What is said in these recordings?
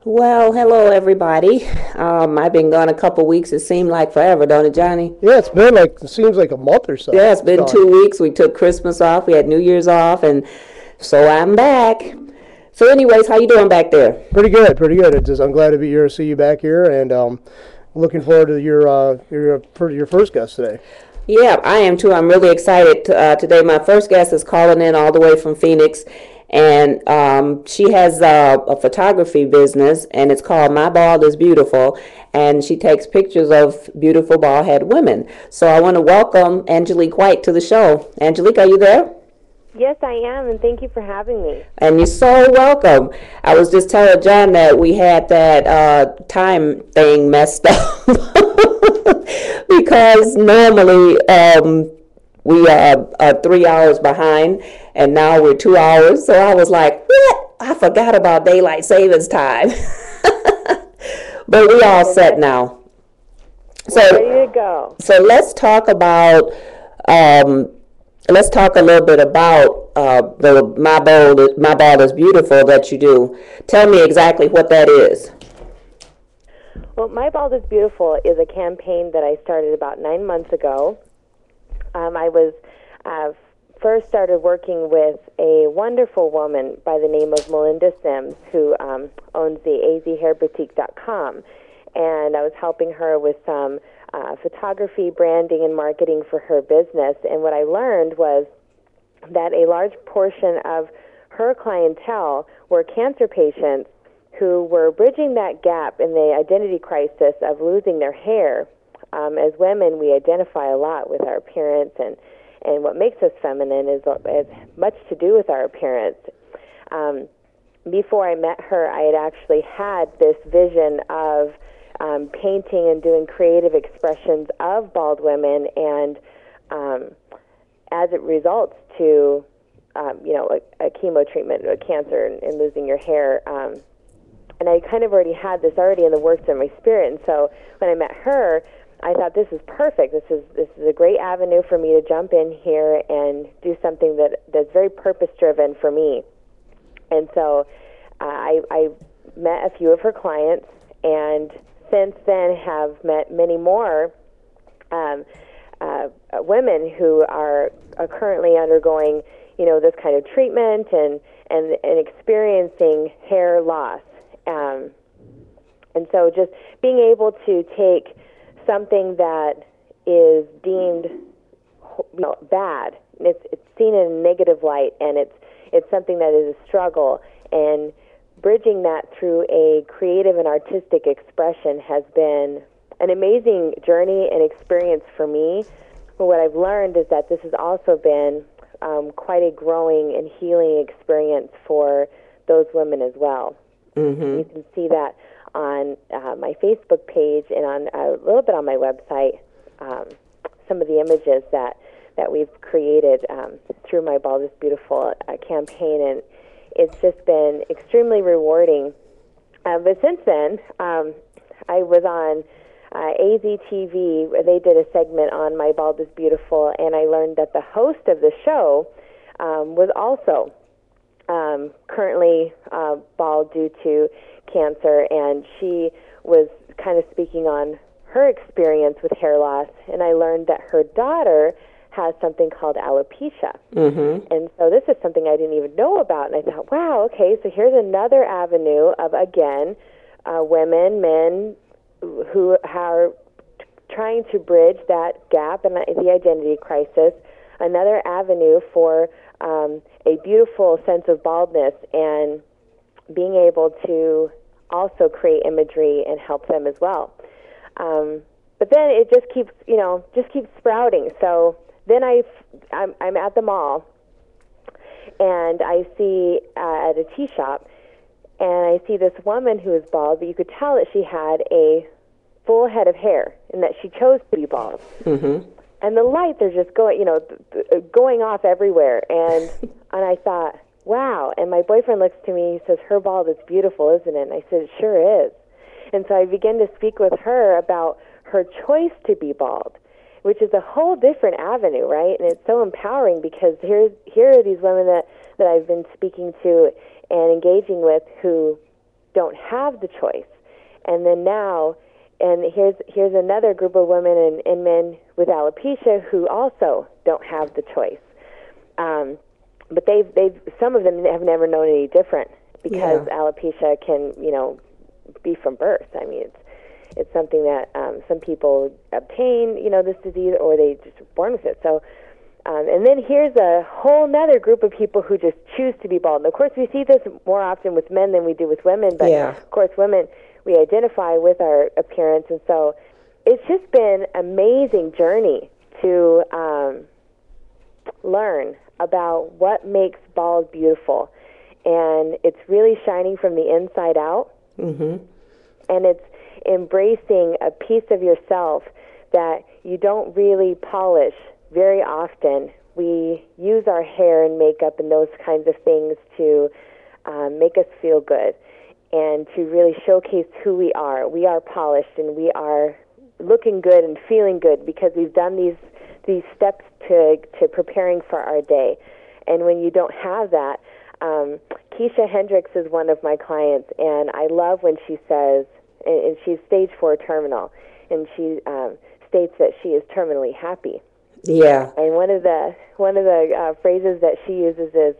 Well, hello everybody. I've been gone a couple weeks. It seemed like forever, don't it, Johnny? Yeah, it's been it seems like a month or so. Yeah, it's been 2 weeks. We took Christmas off. We had New Year's off, and so I'm back. So, anyways, how you doing back there? Pretty good, pretty good. I'm glad to be here, see you back here, and looking forward to your first guest today. Yeah, I am too. I'm really excited today. My first guest is calling in all the way from Phoenix, and she has a photography business, and it's called My Bald is Beautiful, and she takes pictures of beautiful bald head women. So I want to welcome Angelique White to the show. Angelique, are you there? Yes, I am, and thank you for having me. And you're so welcome. I was just telling John that we had that time thing messed up because normally we are 3 hours behind, and now we're 2 hours. So I was like, what? I forgot about daylight savings time. But we all set now. So ready to go. So let's talk about. Let's talk a little bit about the My Bald is Beautiful that you do. Tell me exactly what that is. Well, My Bald is Beautiful is a campaign that I started about 9 months ago. I was first started working with a wonderful woman by the name of Melinda Sims, who owns the azhairboutique.com. And I was helping her with some photography, branding, and marketing for her business. And what I learned was that a large portion of her clientele were cancer patients who were bridging that gap in the identity crisis of losing their hair. As women, we identify a lot with our appearance, and what makes us feminine is much to do with our appearance. Before I met her, I had actually had this vision of painting and doing creative expressions of bald women, and as it results to, a chemo treatment, a cancer, and losing your hair. And I kind of already had this already in the works in my spirit, and so when I met her, I thought this is perfect. This is a great avenue for me to jump in here and do something that's very purpose-driven for me. And so I met a few of her clients, and since then have met many more women who are currently undergoing, this kind of treatment and experiencing hair loss. And so just being able to take something that is deemed bad, it's seen in a negative light, and it's something that is a struggle, and bridging that through a creative and artistic expression has been an amazing journey and experience for me. But what I've learned is that this has also been quite a growing and healing experience for those women as well. Mm-hmm. You can see that on my Facebook page and on a little bit on my website, some of the images that we've created through My Bald is Beautiful campaign, and it's just been extremely rewarding. But since then, I was on AZTV, where they did a segment on My Bald is Beautiful, and I learned that the host of the show was also currently bald due to cancer, and she was kind of speaking on her experience with hair loss, and I learned that her daughter has something called alopecia. Mm-hmm. And so this is something I didn't even know about, and I thought, wow, okay, so here's another avenue of, again, women, men who are trying to bridge that gap and the identity crisis, another avenue for a beautiful sense of baldness, and being able to also create imagery and help them as well. But then it just keeps sprouting. So then I'm at the mall, and I see at a tea shop, and I see this woman who is bald, but you could tell that she had a full head of hair and that she chose to be bald. Mm-hmm. And the lights are just going, going off everywhere. And I thought, wow. And my boyfriend looks to me, he says, her bald is beautiful, isn't it? And I said, it sure is. And so I began to speak with her about her choice to be bald, which is a whole different avenue, right? And it's so empowering because here are these women that I've been speaking to and engaging with who don't have the choice. And then now, and here's another group of women and men with alopecia who also don't have the choice. But they've some of them have never known any different because alopecia can, be from birth. I mean, it's something that some people obtain, this disease, or they just are born with it. So, and then here's a whole nother group of people who just choose to be bald. And of course, we see this more often with men than we do with women. But of course, women, we identify with our appearance, and so it's just been an amazing journey to learn about what makes bald beautiful. And it's really shining from the inside out. Mm-hmm. And it's embracing a piece of yourself that you don't really polish very often. We use our hair and makeup and those kinds of things to make us feel good and to really showcase who we are. We are polished and we are looking good and feeling good because we've done these steps to preparing for our day. And when you don't have that, Keisha Hendricks is one of my clients, and I love when she says, and she's stage 4 terminal, and she states that she is terminally happy. Yeah. And one of the phrases that she uses is,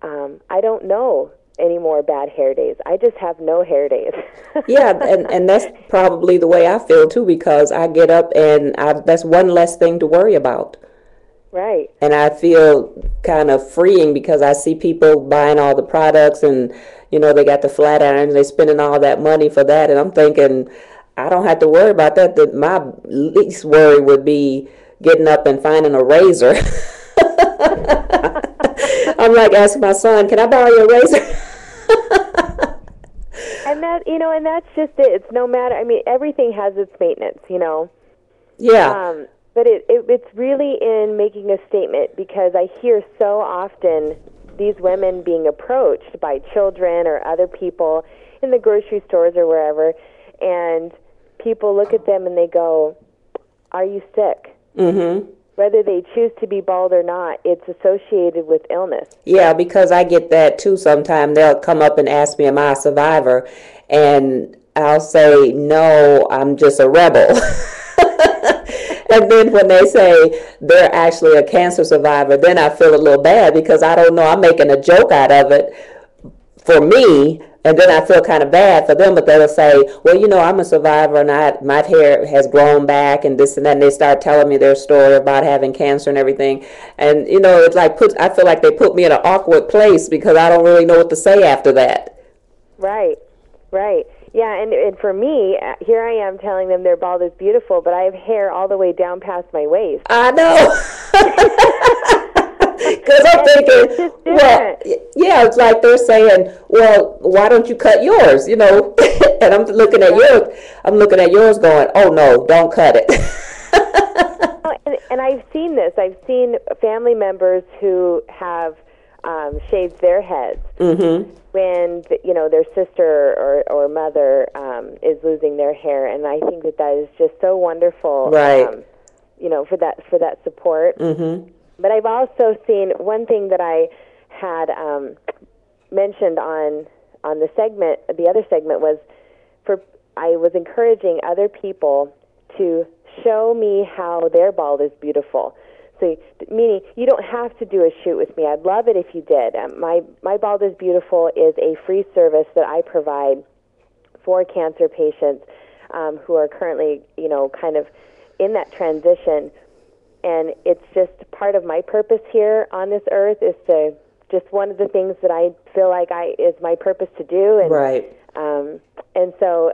I don't know any more bad hair days. I just have no hair days. Yeah, and that's probably the way I feel too, because I get up and that's one less thing to worry about. Right. And I feel kind of freeing because I see people buying all the products and, they got the flat irons, they're spending all that money for that. And I'm thinking, I don't have to worry about that. That my least worry would be getting up and finding a razor. I'm like asking my son, can I borrow your razor? And that, and that's just it. It's no matter, everything has its maintenance, Yeah. But it's really in making a statement, because I hear so often these women being approached by children or other people in the grocery stores or wherever, and people look at them and they go, are you sick? Mm-hmm. Whether they choose to be bald or not, it's associated with illness. Yeah, because I get that too sometimes. They'll come up and ask me, am I a survivor? And I'll say, no, I'm just a rebel. And then when they say they're actually a cancer survivor, then I feel a little bad because I don't know, I'm making a joke out of it for me, and then I feel kind of bad for them, but they'll say, well, I'm a survivor and my hair has grown back and this and that, and they start telling me their story about having cancer and everything. And, it's like I feel like they put me in an awkward place because I don't really know what to say after that. Right. Yeah, and for me, here I am telling them their bald is beautiful, but I have hair all the way down past my waist. I know. Because I'm thinking, well, yeah, it's like they're saying, well, why don't you cut yours, And I'm looking at yours going, oh, no, don't cut it. And I've seen this. I've seen family members who have shaved their heads. Mm-hmm. When their sister or mother is losing their hair, and I think that is just so wonderful. Right. For that support. Mm-hmm. But I've also seen one thing that I had mentioned on the other segment was I was encouraging other people to show me how their bald is beautiful. So, meaning you don't have to do a shoot with me. I'd love it if you did. My Bald is Beautiful is a free service that I provide for cancer patients who are currently, kind of in that transition. And it's just part of my purpose here on this earth is to just one of the things that I feel like is my purpose to do. And, right. And so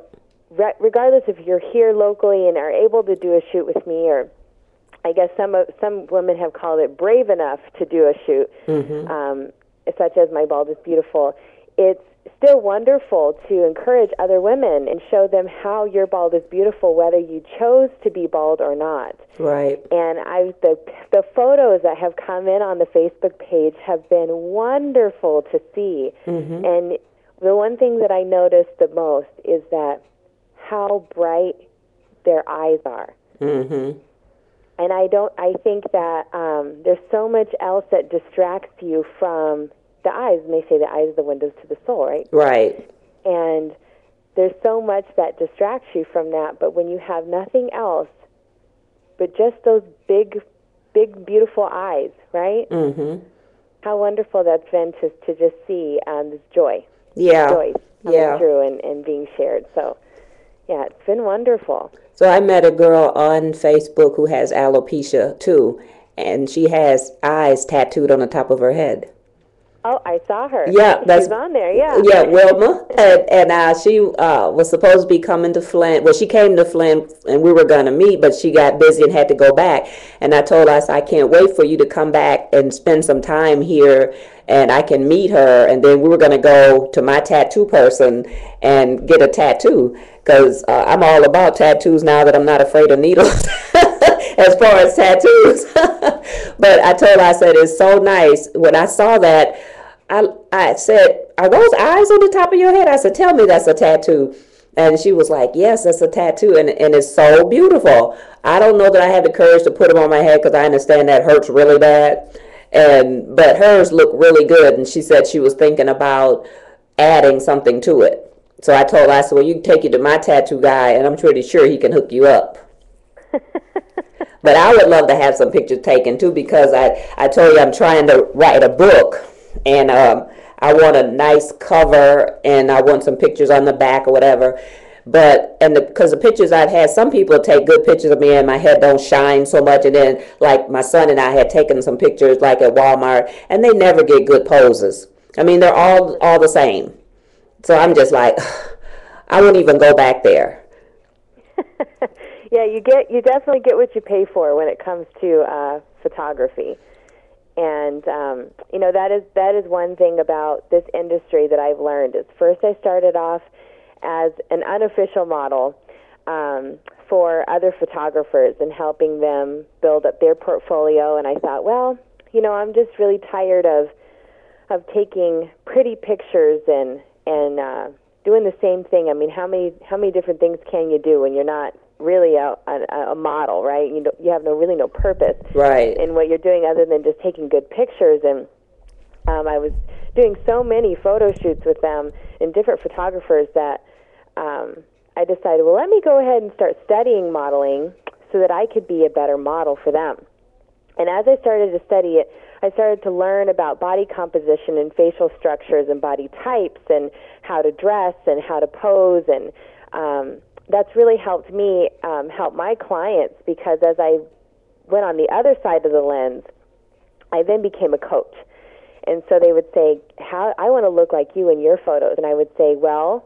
regardless if you're here locally and are able to do a shoot with me or I guess some women have called it brave enough to do a shoot, such as My Bald is Beautiful. It's still wonderful to encourage other women and show them how your bald is beautiful, whether you chose to be bald or not. Right. And the photos that have come in on the Facebook page have been wonderful to see. And the one thing that I noticed the most is that how bright their eyes are. And I think that there's so much else that distracts you from the eyes. And they say the eyes are the windows to the soul, right? Right. And there's so much that distracts you from that. But when you have nothing else but just those big, beautiful eyes, right? How wonderful that's been to just see this joy. Joy coming through and being shared. So, yeah, it's been wonderful. So I met a girl on Facebook who has alopecia too, and she has eyes tattooed on the top of her head. Oh, I saw her. Yeah, she's on there. Yeah. Yeah, Wilma, and she was supposed to be coming to Flint. Well, she came to Flint, and we were gonna meet, but she got busy and had to go back. And I told her, I said, I can't wait for you to come back and spend some time here, and I can meet her. And then we were gonna go to my tattoo person and get a tattoo, because I'm all about tattoos now that I'm not afraid of needles. As far as tattoos. But I told her, I said, it's so nice. When I saw that, I said, are those eyes on the top of your head? I said, tell me that's a tattoo. And she was like, yes, that's a tattoo. And it's so beautiful. I don't know that I have the courage to put them on my head because I understand that hurts really bad. But hers look really good. And she said she was thinking about adding something to it. So I told her, I said, well, you can take you to my tattoo guy, and I'm pretty sure he can hook you up. But I would love to have some pictures taken too, because I told you I'm trying to write a book, and I want a nice cover, and I want some pictures on the back or whatever. But because the pictures I've had, some people take good pictures of me and my head don't shine so much, and then like my son and I had taken some pictures like at Walmart, and they never get good poses. I mean, they're all the same. So I'm just like, I wouldn't even go back there. Yeah, you definitely get what you pay for when it comes to photography, and that is one thing about this industry that I've learned. Is first I started off as an unofficial model for other photographers and helping them build up their portfolio, and I thought, well, I'm just really tired of taking pretty pictures and doing the same thing. I mean, how many different things can you do when you're not really a model, right? You have no purpose in what you're doing other than just taking good pictures. And I was doing so many photo shoots with them and different photographers that I decided, well, let me go ahead and start studying modeling so that I could be a better model for them. And as I started to study it, I started to learn about body composition and facial structures and body types and how to dress and how to pose, and that's really helped me help my clients, because as I went on the other side of the lens, I then became a coach. And so they would say, "How I want to look like you in your photos." And I would say, "Well,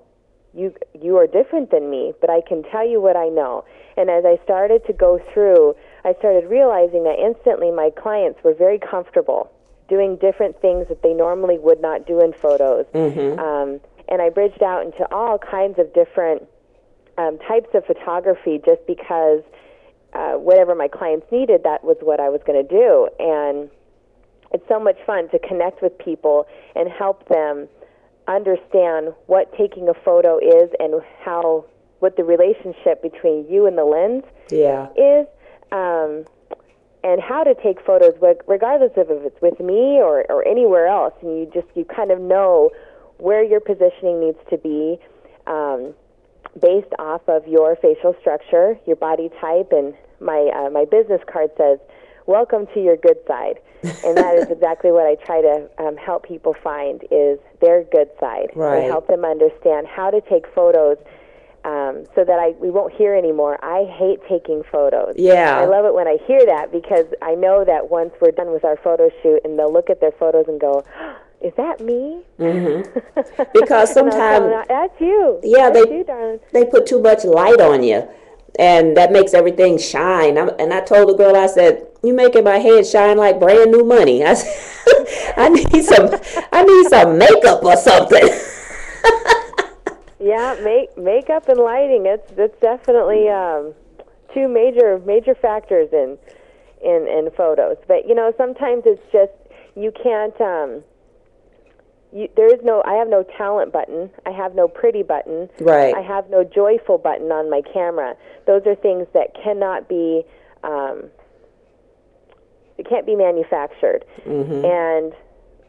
you are different than me, but I can tell you what I know." And as I started to go through, I started realizing that instantly my clients were very comfortable doing different things that they normally would not do in photos. And I bridged out into all kinds of different types of photography just because whatever my clients needed, that was what I was going to do. And it's so much fun to connect with people and help them understand what taking a photo is and what the relationship between you and the lens is, and how to take photos regardless of if it's with me or anywhere else. And you kind of know where your positioning needs to be based off of your facial structure, your body type. And my business card says, "Welcome to your good side." And that is exactly what I try to help people find, is their good side. Right. And help them understand how to take photos so that we won't hear anymore, "I hate taking photos." Yeah. I love it when I hear that, because I know that once we're done with our photo shoot and they'll look at their photos and go, "Is that me?" Because sometimes that's you. Yeah, that's you, darling. they put too much light on you. and that makes everything shine. And I told the girl, I said, "You making my head shine like brand new money." I said, "I need some makeup or something." Yeah, makeup and lighting. It's definitely two major factors in photos. But sometimes it's just you can't. There is no. I have no talent button. I have no pretty button. Right. I have no joyful button on my camera. Those are things that cannot be. It can't be manufactured. Mm-hmm. And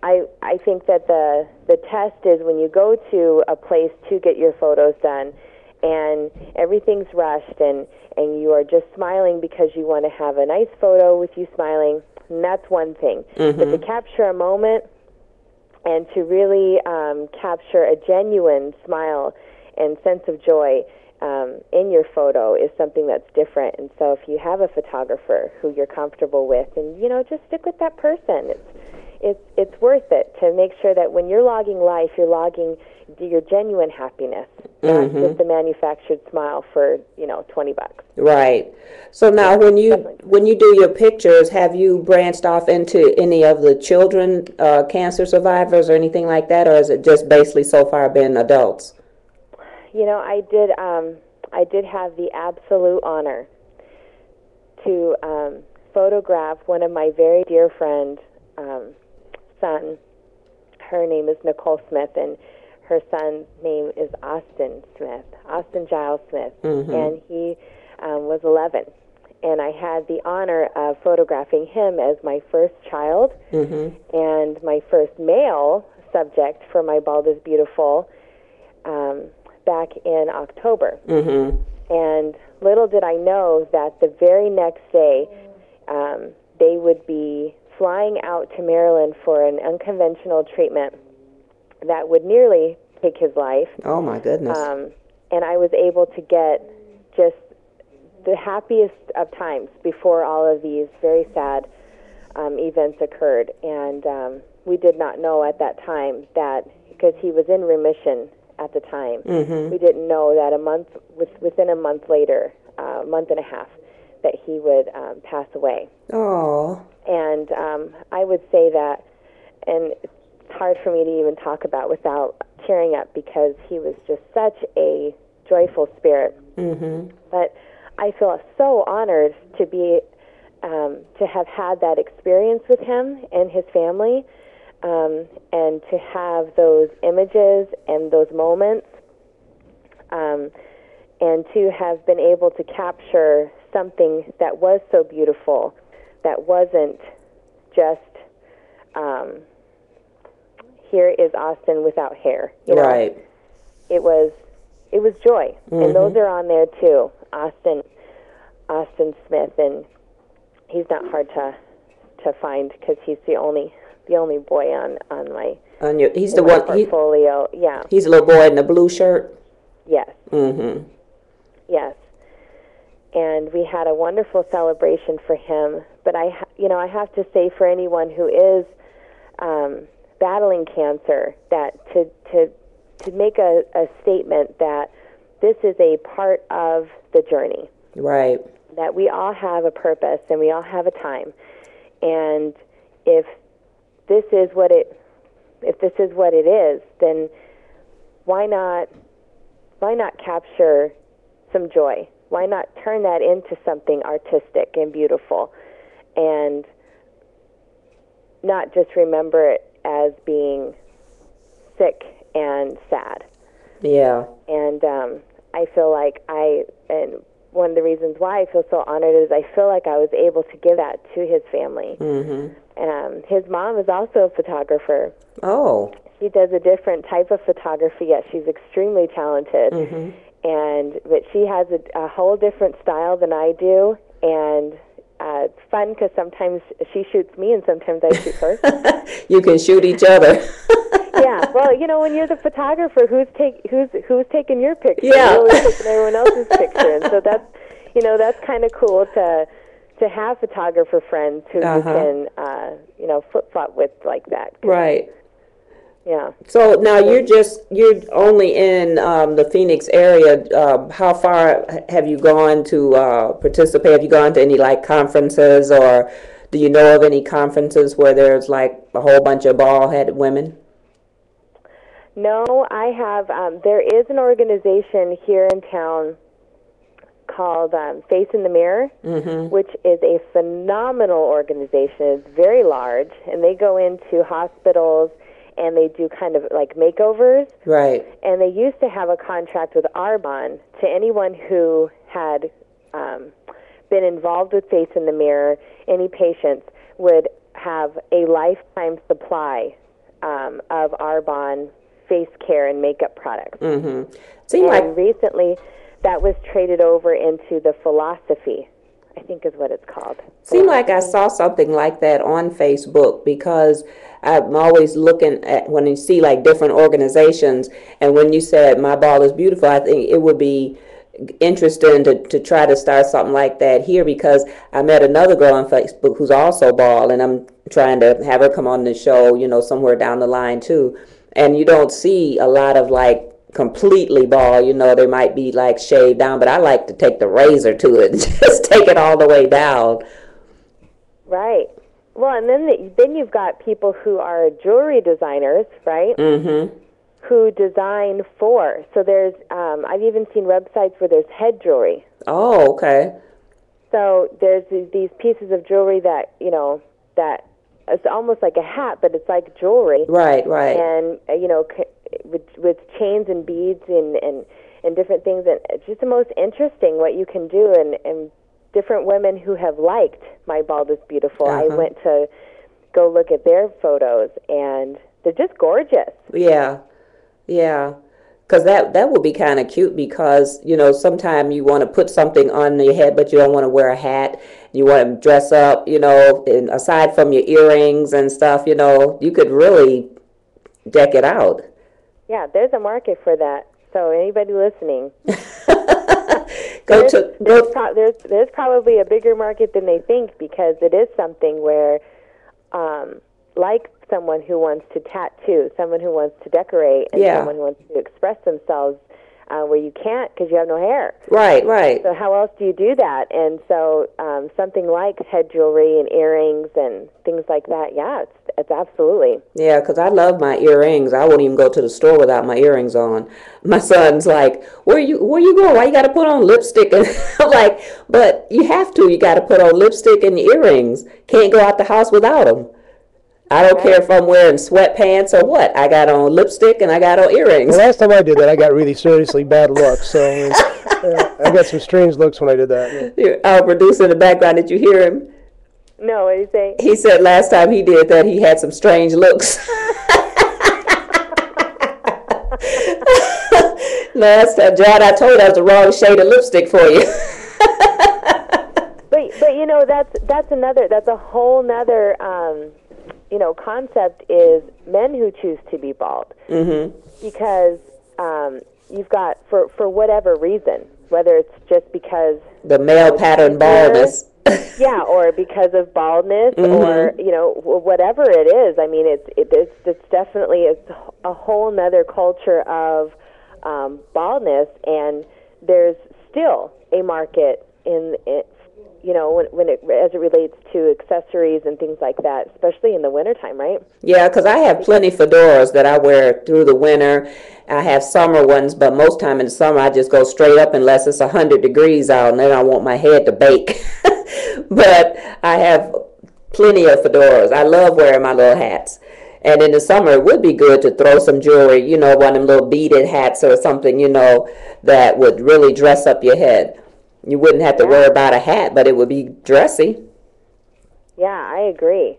I think that the test is when you go to a place to get your photos done, and everything's rushed, and you are just smiling because you want to have a nice photo with you smiling. And that's one thing. Mm-hmm. But to capture a moment and to really capture a genuine smile and sense of joy in your photo is something that's different. And so if you have a photographer who you're comfortable with, and just stick with that person. It's worth it to make sure that when you're logging life, you're logging your genuine happiness, not just the manufactured smile for $20. Right. So now, when you do your pictures, have you branched off into any of the children cancer survivors or anything like that, or is it just basically so far been adults? I did have the absolute honor to photograph one of my very dear friends' son. Her name is Nicole Smith, and her son's name is Austin Giles Smith, Mm-hmm. and he was 11. And I had the honor of photographing him as my first child Mm-hmm. and my first male subject for my Bald is Beautiful back in October. Mm-hmm. And little did I know that the very next day they would be flying out to Maryland for an unconventional treatment that would nearly take his life. Oh, my goodness. And I was able to get just the happiest of times before all of these very sad events occurred. And we did not know at that time that, because he was in remission at the time, Mm-hmm. we didn't know that within a month later, a month and a half, that he would pass away. Oh. And I would say that, and it's hard for me to even talk about without tearing up, because he was just such a joyful spirit. Mm-hmm. But I feel so honored to be to have had that experience with him and his family, and to have those images and those moments, and to have been able to capture something that was so beautiful, that wasn't just here is Austin without hair. Right. It was joy, Mm-hmm. and those are on there too. Austin Smith, and he's not hard to find because he's the only boy on my He's the one. portfolio. Yeah. He's a little boy in the blue shirt. Yes. Mm-hmm. Yes. And we had a wonderful celebration for him. But I have to say, for anyone who is battling cancer, that to make a statement that this is a part of the journey. Right. That we all have a purpose and we all have a time. And if this is what it is, then why not capture some joy? Why not turn that into something artistic and beautiful, and not just remember it as being sick and sad? Yeah. And I feel like and one of the reasons why I feel so honored is I feel like I was able to give that to his family. Mm-hmm. His mom is also a photographer. Oh. She does a different type of photography, yet she's extremely talented. Mm-hmm. But she has a whole different style than I do, and it's fun because sometimes she shoots me and sometimes I shoot her. You can shoot each other. Yeah, well, when you're the photographer, who's taking your picture? Yeah. You're always taking everyone else's picture, and so that's kind of cool to have photographer friends who you can flip flop with like that. Right. Yeah. So now you're only in the Phoenix area. How far have you gone to participate? Have you gone to any like conferences, or do you know of any conferences where there's like a whole bunch of bald-headed women? No, I have. There is an organization here in town called Face in the Mirror, which is a phenomenal organization. It's very large, and they go into hospitals and they do kind of like makeovers. Right. And they used to have a contract with Arbonne to anyone who had been involved with Face in the Mirror. Any patients would have a lifetime supply of Arbonne face care and makeup products. Seemed like Recently, that was traded over into the Philosophy, I think is what it's called. Seemed like I saw something like that on Facebook, because I'm always looking at when you see like different organizations, and when you said My Ball is Beautiful, I think it would be interesting to try to start something like that here, because I met another girl on Facebook who's also bald, and I'm trying to have her come on the show, somewhere down the line too. And you don't see a lot of like completely bald, they might be like shaved down, but I like to take the razor to it and just take it all the way down. Right. Well, and then you've got people who are jewelry designers, right? Who design for. So there's, I've even seen websites where there's head jewelry. Oh, okay. So there's these pieces of jewelry that, that it's almost like a hat, but it's like jewelry. Right. And, with chains and beads and different things. And it's just the most interesting what you can do. And different women who have liked My Bald is Beautiful. I went to go look at their photos, and they're just gorgeous. Yeah. Because that would be kind of cute, because, sometimes you want to put something on your head, but you don't want to wear a hat. You want to dress up, and aside from your earrings and stuff, you could really deck it out. Yeah, there's a market for that. So anybody listening, there's probably a bigger market than they think, because it is something where, like someone who wants to tattoo, someone who wants to decorate, and someone who wants to express themselves, where you can't because you have no hair. Right. So how else do you do that? And so something like head jewelry and earrings and things like that, it's absolutely. Yeah, because I love my earrings. I won't even go to the store without my earrings on. My son's like, where you going? Why you got to put on lipstick? And I'm like, but you have to. You got to put on lipstick and earrings. Can't go out the house without them. I don't care if I'm wearing sweatpants or what. I got on lipstick and I got on earrings. The last time I did that, I got really seriously bad looks. So I got some strange looks when I did that. Our producer in the background, did you hear him? No, what did he say? He said last time he did that, he had some strange looks. Last time, John, I told you that was the wrong shade of lipstick for you. but that's a whole nother concept, is men who choose to be bald. Because you've got, for whatever reason, whether it's just because the male pattern baldness. Or because of baldness, or whatever it is. I mean, it's definitely a whole nother culture of baldness, and there's still a market in it. As it relates to accessories and things like that, especially in the wintertime, right? Yeah, because I have plenty fedoras that I wear through the winter. I have summer ones, but most time in the summer I just go straight up unless it's 100 degrees out, and then I want my head to bake. But I have plenty of fedoras. I love wearing my little hats. And in the summer, it would be good to throw some jewelry, one of them little beaded hats or something, that would really dress up your head. You wouldn't have to worry about a hat, but it would be dressy. Yeah, I agree.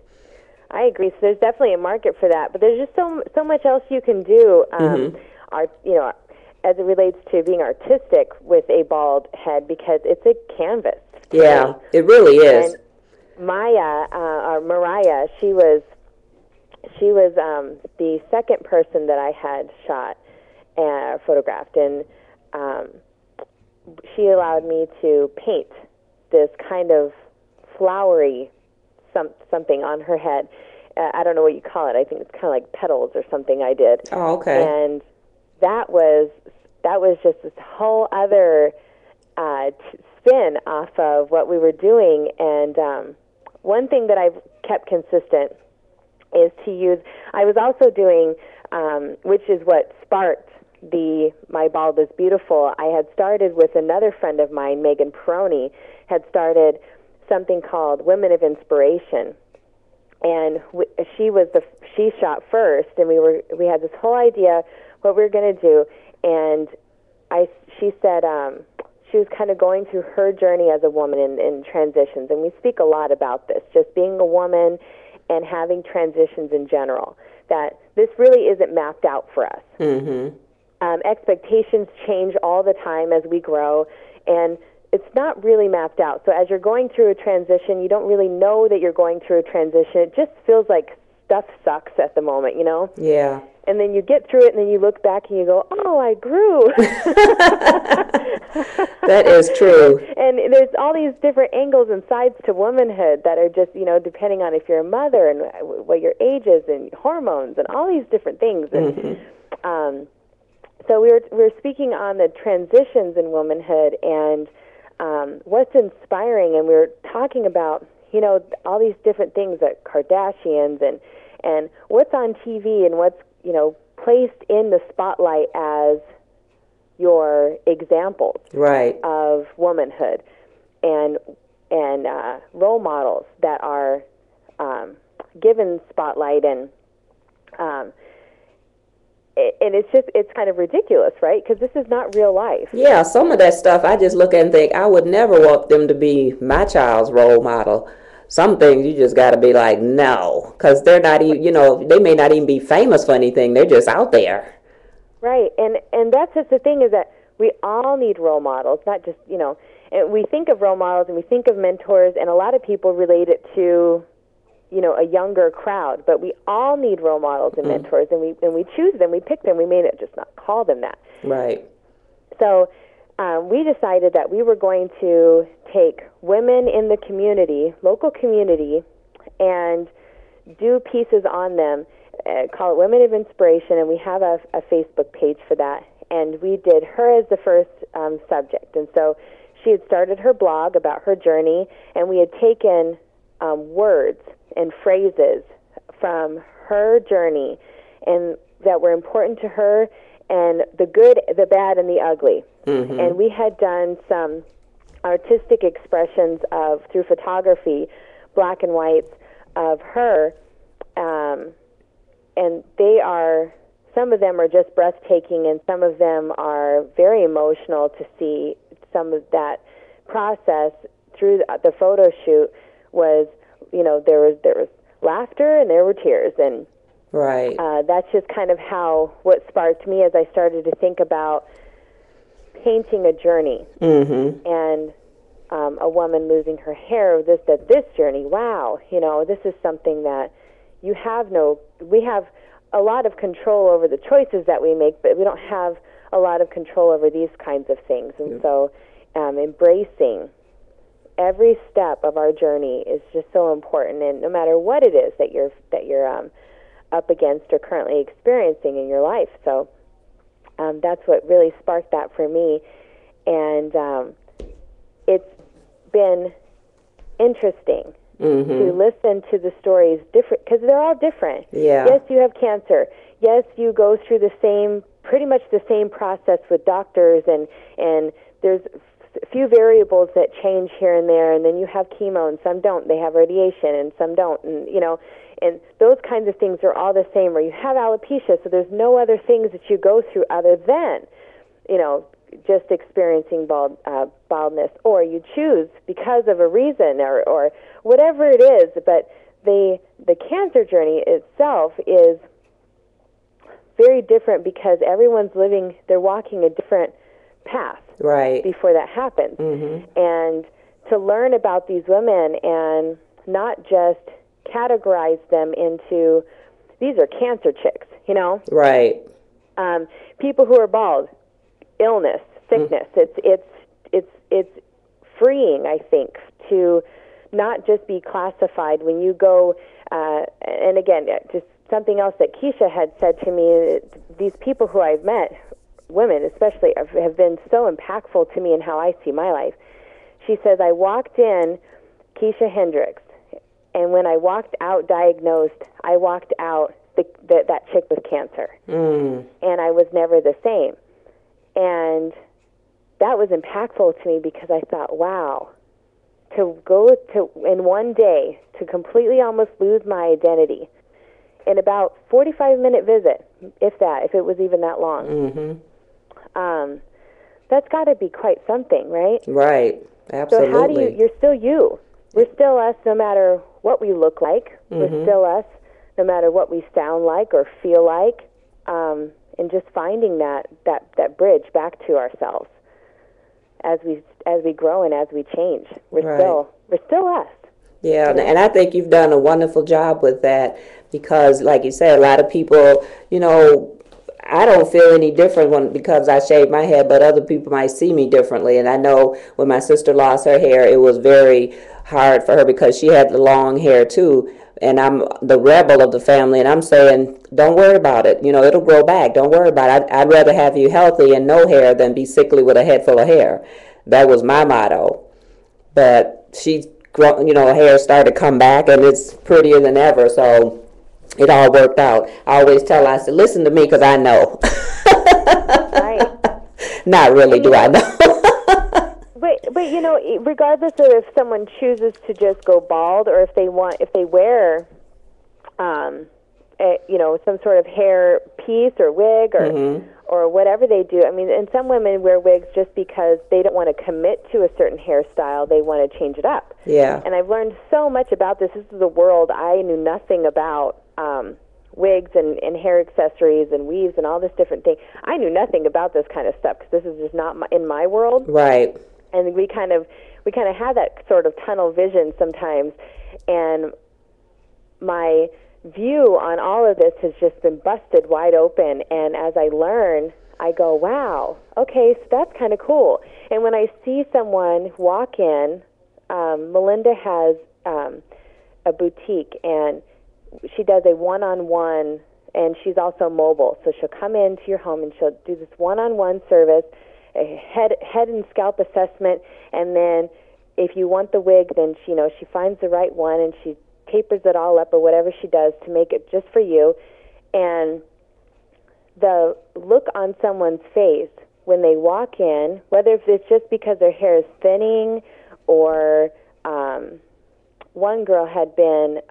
So there's definitely a market for that, but there's just so much else you can do. As it relates to being artistic with a bald head, because it's a canvas. Yeah, it really is. And Mariah, she was the second person that I had shot and photographed, and she allowed me to paint this kind of flowery something on her head. I don't know what you call it. I think it's kind of like petals or something I did. Oh, okay. And that was just this whole other spin off of what we were doing. And one thing that I've kept consistent is to use. I was also doing, which is what sparked My Bald is Beautiful. I had started with another friend of mine, Megan Peroni, had started something called Women of Inspiration. And she shot first, and we had this whole idea what we were going to do. And she said she was kind of going through her journey as a woman in transitions, and we speak a lot about this, just being a woman and having transitions in general. That this really isn't mapped out for us. Mm-hmm. Expectations change all the time as we grow, and it's not really mapped out. So as you're going through a transition, you don't really know that you're going through a transition. It just feels like stuff sucks at the moment, you know? Yeah. And then you get through it, and then you look back and you go, oh, I grew. That is true. And there's all these different angles and sides to womanhood that are just, depending on if you're a mother and what your age is and hormones and all these different things. And so we were speaking on the transitions in womanhood and what's inspiring, and we were talking about, all these different things that Kardashians and what's on TV and what's, placed in the spotlight as your examples right. of womanhood and role models that are given spotlight and it's kind of ridiculous, right? Because this is not real life. Yeah, some of that stuff I just look at and think I would never want them to be my child's role model. Some things you just got to be like, no, because they're not even, they may not even be famous for anything. They're just out there. Right, and that's just the thing is that we all need role models, not just, and we think of role models and we think of mentors, and a lot of people relate it to, a younger crowd, but we all need role models and mentors, and we choose them, we pick them, we may not just not call them that. Right. So we decided that we were going to take women in the community, local community, and do pieces on them, call it Women of Inspiration, and we have a Facebook page for that. And we did her as the first subject. And so she had started her blog about her journey, and we had taken words and phrases from her journey and that were important to her, and the good, the bad, and the ugly. Mm-hmm. And we had done some artistic expressions through photography, black and whites, of her, and some of them are just breathtaking, and some of them are very emotional to see. Some of that process through the photo shoot was, there was laughter and there were tears, and right. That's just kind of what sparked me as I started to think about painting a journey, and a woman losing her hair. This journey, wow, this is something that we have a lot of control over the choices that we make, but we don't have a lot of control over these kinds of things. And so embracing every step of our journey is just so important, and no matter what it is that you're up against or currently experiencing in your life. So that's what really sparked that for me. And it's been interesting to listen to the stories different, because they're all different. Yeah. Yes, you have cancer. Yes, you go through pretty much the same process with doctors, and there's a few variables that change here and there, and then you have chemo, and some don't. They have radiation, and some don't, and and those kinds of things are all the same. Or you have alopecia, so there's no other things that you go through other than, just experiencing baldness, or you choose because of a reason, or whatever it is. But the cancer journey itself is very different, because they're walking a different path right before that happens. And to learn about these women and not just categorize them into, these are cancer chicks, right. People who are bald, illness, sickness. It's freeing, I think, to not just be classified when you go and again, just something else that Keisha had said to me, these people who I've met, women especially, have been so impactful to me in how I see my life. She says, I walked in Keisha Hendricks, and when I walked out diagnosed, I walked out that chick with cancer. And I was never the same. And that was impactful to me because I thought, wow, to go to, in one day, to completely almost lose my identity in about 45-minute visit, if it was even that long. That's got to be quite something, right? Right. Absolutely. So how do you're still you. We're still us no matter what we look like. We're still us no matter what we sound like or feel like. And just finding that bridge back to ourselves as we grow and as we change. We're still us. Yeah, and I think you've done a wonderful job with that because, like you said, a lot of people, I don't feel any different because I shave my head, but other people might see me differently. And I know when my sister lost her hair, it was very hard for her because she had the long hair too. And I'm the rebel of the family, and I'm saying, don't worry about it. It'll grow back. Don't worry about it. I'd rather have you healthy and no hair than be sickly with a head full of hair. That was my motto. But she's grown, her hair started to come back, and it's prettier than ever. So it all worked out. I always tell her, I said, listen to me because I know. Right. Not really, do I know? But regardless of if someone chooses to just go bald or if they wear, some sort of hair piece or wig or whatever they do. I mean, and some women wear wigs just because they don't want to commit to a certain hairstyle. They want to change it up. Yeah. And I've learned so much about this. This is a world I knew nothing about. Wigs and hair accessories and weaves and all this different thing. I knew nothing about this kind of stuff because this is just not in my world. Right. And we kind of have that sort of tunnel vision sometimes. And my view on all of this has just been busted wide open. And as I learn, I go, wow, okay, so that's kind of cool. And when I see someone walk in, Melinda has a boutique, and she does a one-on-one, and she's also mobile. So she'll come into your home and she'll do this one-on-one service, a head and scalp assessment, and then if you want the wig, then she finds the right one and she tapers it all up or whatever she does to make it just for you. And the look on someone's face when they walk in, whether it's just because their hair is thinning or one girl had been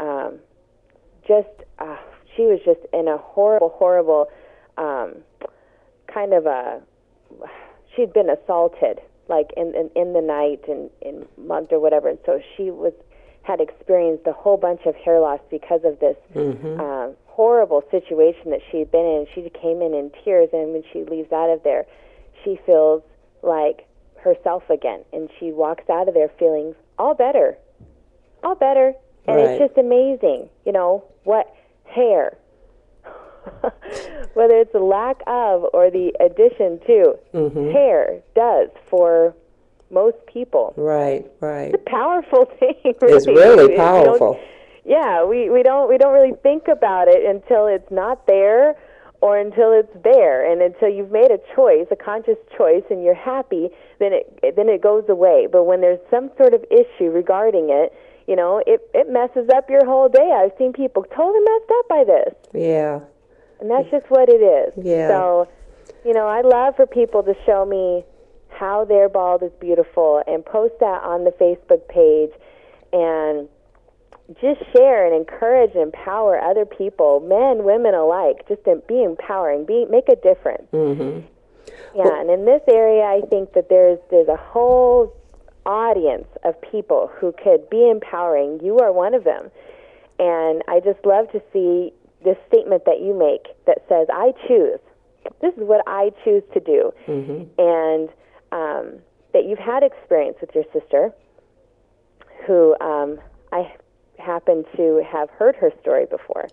she was just in a horrible kind of she'd been assaulted like in the night and mugged or whatever, and so she had experienced a whole bunch of hair loss because of this horrible situation that she'd been in. She came in tears, and when she leaves out of there, she feels like herself again, and she walks out of there feeling all better. And right. It's just amazing, what hair, whether it's the lack of or the addition to, hair does for most people. Right. It's a powerful thing. Really. It's really powerful. We don't really think about it until it's not there or until it's there, and until you've made a choice, a conscious choice, and you're happy, then it goes away. But when there's some sort of issue regarding it, it messes up your whole day. I've seen people totally messed up by this. Yeah. And that's just what it is. Yeah. So, I love for people to show me how their bald is beautiful and post that on the Facebook page and just share and encourage and empower other people, men, women alike, just to be empowering, make a difference. Yeah, and in this area, I think that there's a whole audience of people who could be empowering. You are one of them. And I just love to see this statement that you make that says, I choose. This is what I choose to do. And that you've had experience with your sister, who I happen to have heard her story before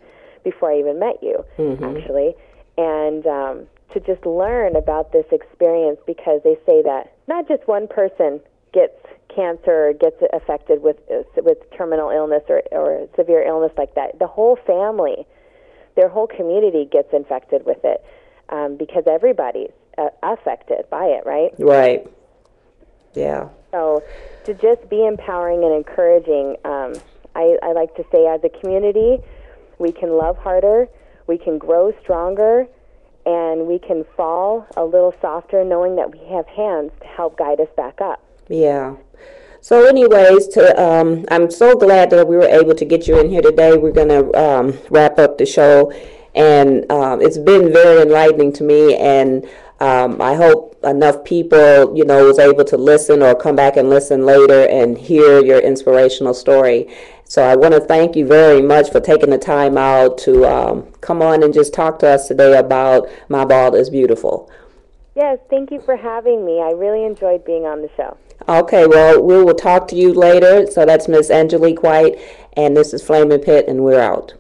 I even met you, actually. And to just learn about this experience, because they say that not just one person gets cancer or gets affected with terminal illness or severe illness like that, the whole family, their whole community gets infected with it, because everybody's affected by it, right? Right. Yeah. So to just be empowering and encouraging, I like to say, as a community, we can love harder, we can grow stronger, and we can fall a little softer, knowing that we have hands to help guide us back up. Yeah. So anyways, I'm so glad that we were able to get you in here today. We're going to wrap up the show, and it's been very enlightening to me, and I hope enough people, was able to listen or come back and listen later and hear your inspirational story. So I want to thank you very much for taking the time out to come on and just talk to us today about My Bald is Beautiful. Yes, thank you for having me. I really enjoyed being on the show. Okay, well, we will talk to you later. So that's Miss Angelique White, and this is Flaminpit, and we're out.